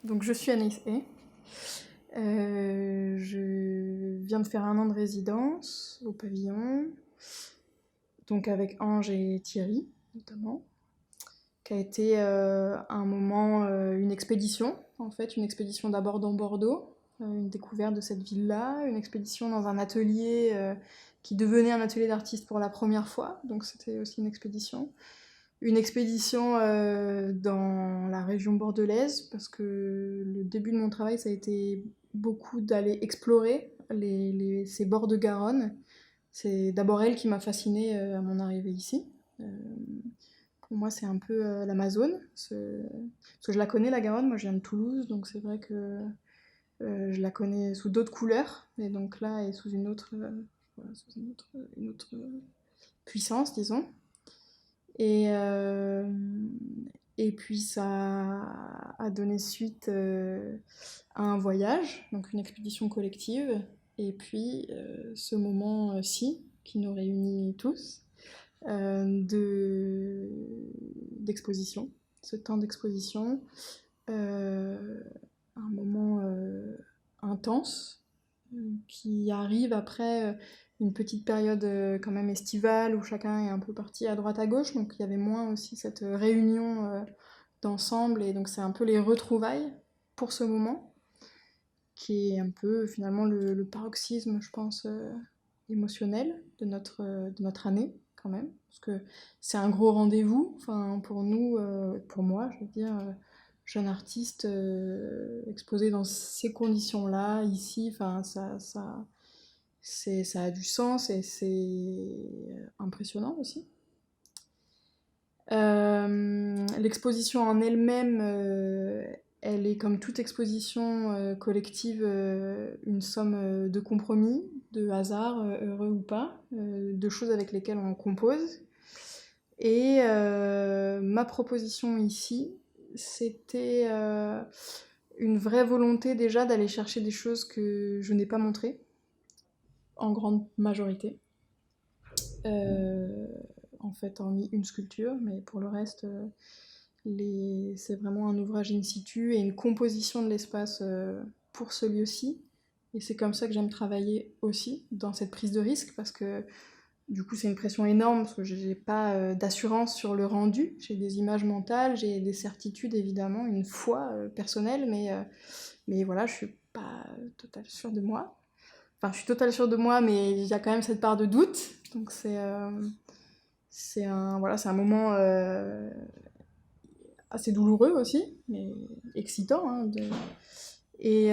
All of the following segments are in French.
Donc je suis Anaïs Hay. Je viens de faire 1 an de résidence au pavillon, donc avec Ange et Thierry notamment, qui a été un moment une expédition, en fait, une expédition d'abord dans Bordeaux, une découverte de cette ville-là, une expédition dans un atelier qui devenait un atelier d'artiste pour la première fois, donc c'était aussi une expédition. Une expédition dans la région bordelaise, parce que le début de mon travail, ça a été beaucoup d'aller explorer ces bords de Garonne. C'est d'abord elle qui m'a fascinée à mon arrivée ici. Euh, pour moi, c'est un peu l'Amazone, parce que je la connais, la Garonne. Moi, je viens de Toulouse, donc c'est vrai que je la connais sous d'autres couleurs, et donc là, elle est sous une autre, voilà, sous une autre puissance, disons. Et, euh, et puis ça a donné suite à un voyage, donc une expédition collective, et puis ce moment-ci qui nous réunit tous, d'exposition, ce temps d'exposition, un moment intense qui arrive après une petite période quand même estivale où chacun est un peu parti à droite à gauche, donc il y avait moins aussi cette réunion d'ensemble, et donc c'est un peu les retrouvailles pour ce moment, qui est un peu finalement le paroxysme, je pense, émotionnel de notre année quand même, parce que c'est un gros rendez-vous, enfin, pour nous, pour moi, je veux dire, jeune artiste exposé dans ces conditions-là, ici, enfin, ça a du sens et c'est impressionnant aussi. L'exposition en elle-même, elle est comme toute exposition collective, une somme de compromis, de hasard, heureux ou pas, de choses avec lesquelles on compose. Et ma proposition ici, c'était une vraie volonté déjà d'aller chercher des choses que je n'ai pas montrées, en grande majorité. Euh, en fait, hormis une sculpture, mais pour le reste, c'est vraiment un ouvrage in situ et une composition de l'espace pour ce lieu-ci. Et c'est comme ça que j'aime travailler aussi, dans cette prise de risque, parce que du coup c'est une pression énorme, parce que j'ai pas d'assurance sur le rendu. J'ai des images mentales, j'ai des certitudes évidemment, une foi personnelle, mais voilà, je suis pas totalement sûre de moi. Enfin, je suis totalement sûre de moi, mais il y a quand même cette part de doute. Donc c'est un moment assez douloureux aussi, mais excitant. Hein, Et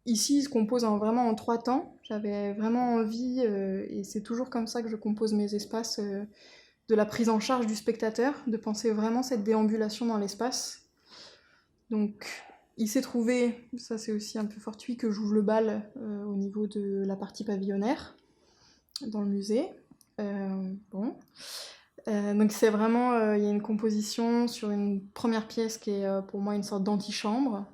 ici, il se compose vraiment en 3 temps. J'avais vraiment envie, et c'est toujours comme ça que je compose mes espaces, de la prise en charge du spectateur, de penser vraiment cette déambulation dans l'espace. Donc, il s'est trouvé, ça c'est aussi un peu fortuit, que j'ouvre le bal au niveau de la partie pavillonnaire dans le musée. Bon. Donc c'est vraiment, il y a une composition sur une première pièce qui est pour moi une sorte d'antichambre.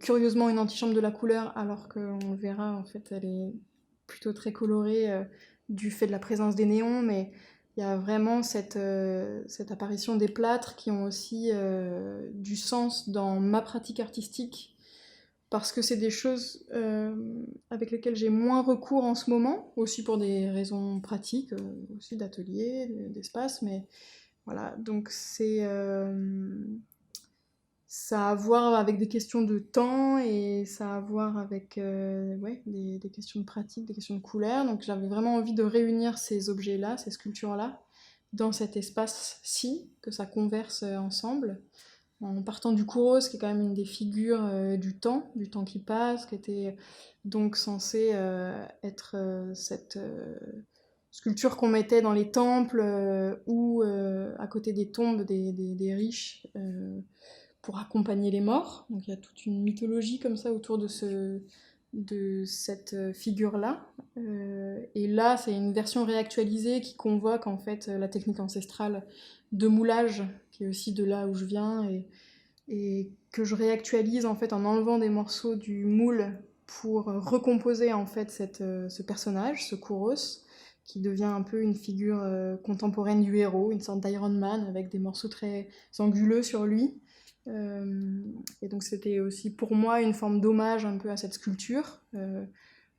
Curieusement une antichambre de la couleur, alors qu'on le verra, en fait elle est plutôt très colorée du fait de la présence des néons, mais il y a vraiment cette apparition des plâtres qui ont aussi du sens dans ma pratique artistique, parce que c'est des choses avec lesquelles j'ai moins recours en ce moment, aussi pour des raisons pratiques, aussi d'atelier, d'espace, mais voilà, donc ça a à voir avec des questions de temps, et ça a à voir avec ouais, des questions de pratique, des questions de couleur, donc j'avais vraiment envie de réunir ces objets-là, ces sculptures-là, dans cet espace-ci, que ça converse ensemble en partant du Kouros, qui est quand même une des figures du temps qui passe, qui était donc censée être cette sculpture qu'on mettait dans les temples ou à côté des tombes des riches pour accompagner les morts. Donc il y a toute une mythologie comme ça autour de cette figure-là. Et là, c'est une version réactualisée qui convoque en fait la technique ancestrale de moulage, qui est aussi de là où je viens, et que je réactualise en fait en enlevant des morceaux du moule pour recomposer en fait ce personnage, ce Kouros, qui devient un peu une figure contemporaine du héros, une sorte d'Iron Man avec des morceaux très anguleux sur lui. Et donc c'était aussi pour moi une forme d'hommage un peu à cette sculpture.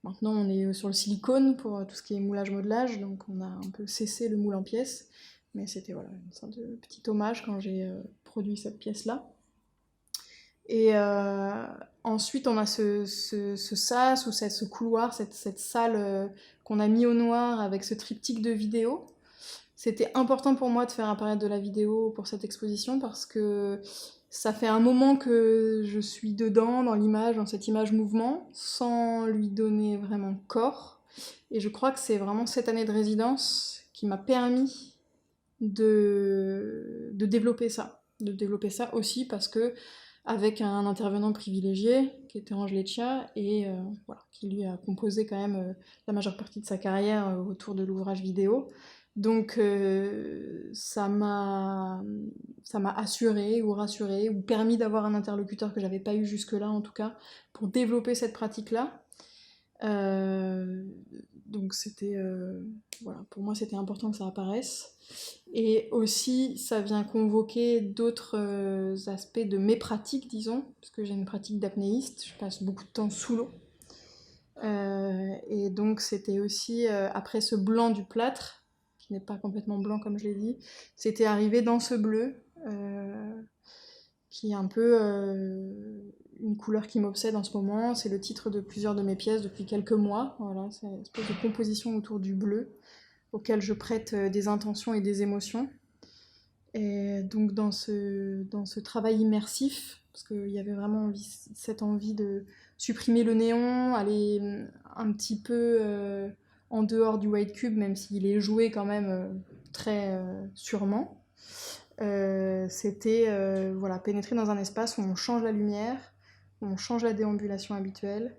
Maintenant on est sur le silicone pour tout ce qui est moulage-modelage, donc on a un peu cessé le moule en pièces. Mais c'était voilà, une sorte de petit hommage quand j'ai produit cette pièce-là. Et ensuite, on a ce sas ou ce couloir, cette salle qu'on a mis au noir avec ce triptyque de vidéos. C'était important pour moi de faire apparaître de la vidéo pour cette exposition parce que ça fait un moment que je suis dedans, dans l'image, dans cette image mouvement, sans lui donner vraiment corps. Et je crois que c'est vraiment cette année de résidence qui m'a permis de développer ça. De développer ça aussi parce que avec un intervenant privilégié qui était Ange Leccia et voilà, qui lui a composé quand même la majeure partie de sa carrière autour de l'ouvrage vidéo. Donc ça m'a assuré ou rassuré ou permis d'avoir un interlocuteur que j'avais pas eu jusque-là en tout cas pour développer cette pratique-là. Donc c'était voilà, pour moi c'était important que ça apparaisse. Et aussi ça vient convoquer d'autres aspects de mes pratiques, disons, parce que j'ai une pratique d'apnéiste, je passe beaucoup de temps sous l'eau. Et donc c'était aussi après ce blanc du plâtre, qui n'est pas complètement blanc comme je l'ai dit, c'était arrivé dans ce bleu qui est un peu une couleur qui m'obsède en ce moment. C'est le titre de plusieurs de mes pièces depuis quelques mois. Voilà, c'est une espèce de composition autour du bleu, auquel je prête des intentions et des émotions. Et donc dans ce travail immersif, parce qu'il y avait vraiment cette envie de supprimer le néon, aller un petit peu en dehors du white cube, même s'il est joué quand même très sûrement. C'était voilà, pénétrer dans un espace où on change la lumière, où on change la déambulation habituelle,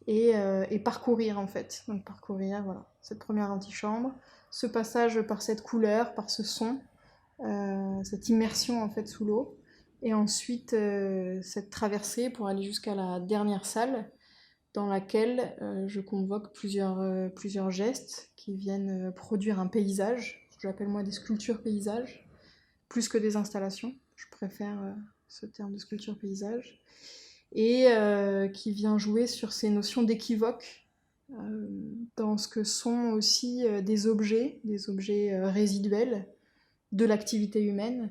et parcourir en fait. Donc parcourir voilà, cette première antichambre, ce passage par cette couleur, par ce son, cette immersion en fait sous l'eau, et ensuite cette traversée pour aller jusqu'à la dernière salle dans laquelle je convoque plusieurs gestes qui viennent produire un paysage, ce que j'appelle moi des sculptures paysages, plus que des installations. Je préfère ce terme de sculpture paysage. Et qui vient jouer sur ces notions d'équivoque dans ce que sont aussi des objets résiduels de l'activité humaine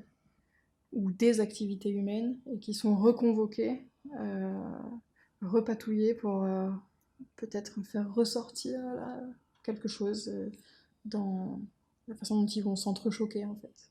ou des activités humaines et qui sont reconvoqués, repatouillés pour peut-être faire ressortir quelque chose dans la façon dont ils vont s'entrechoquer en fait.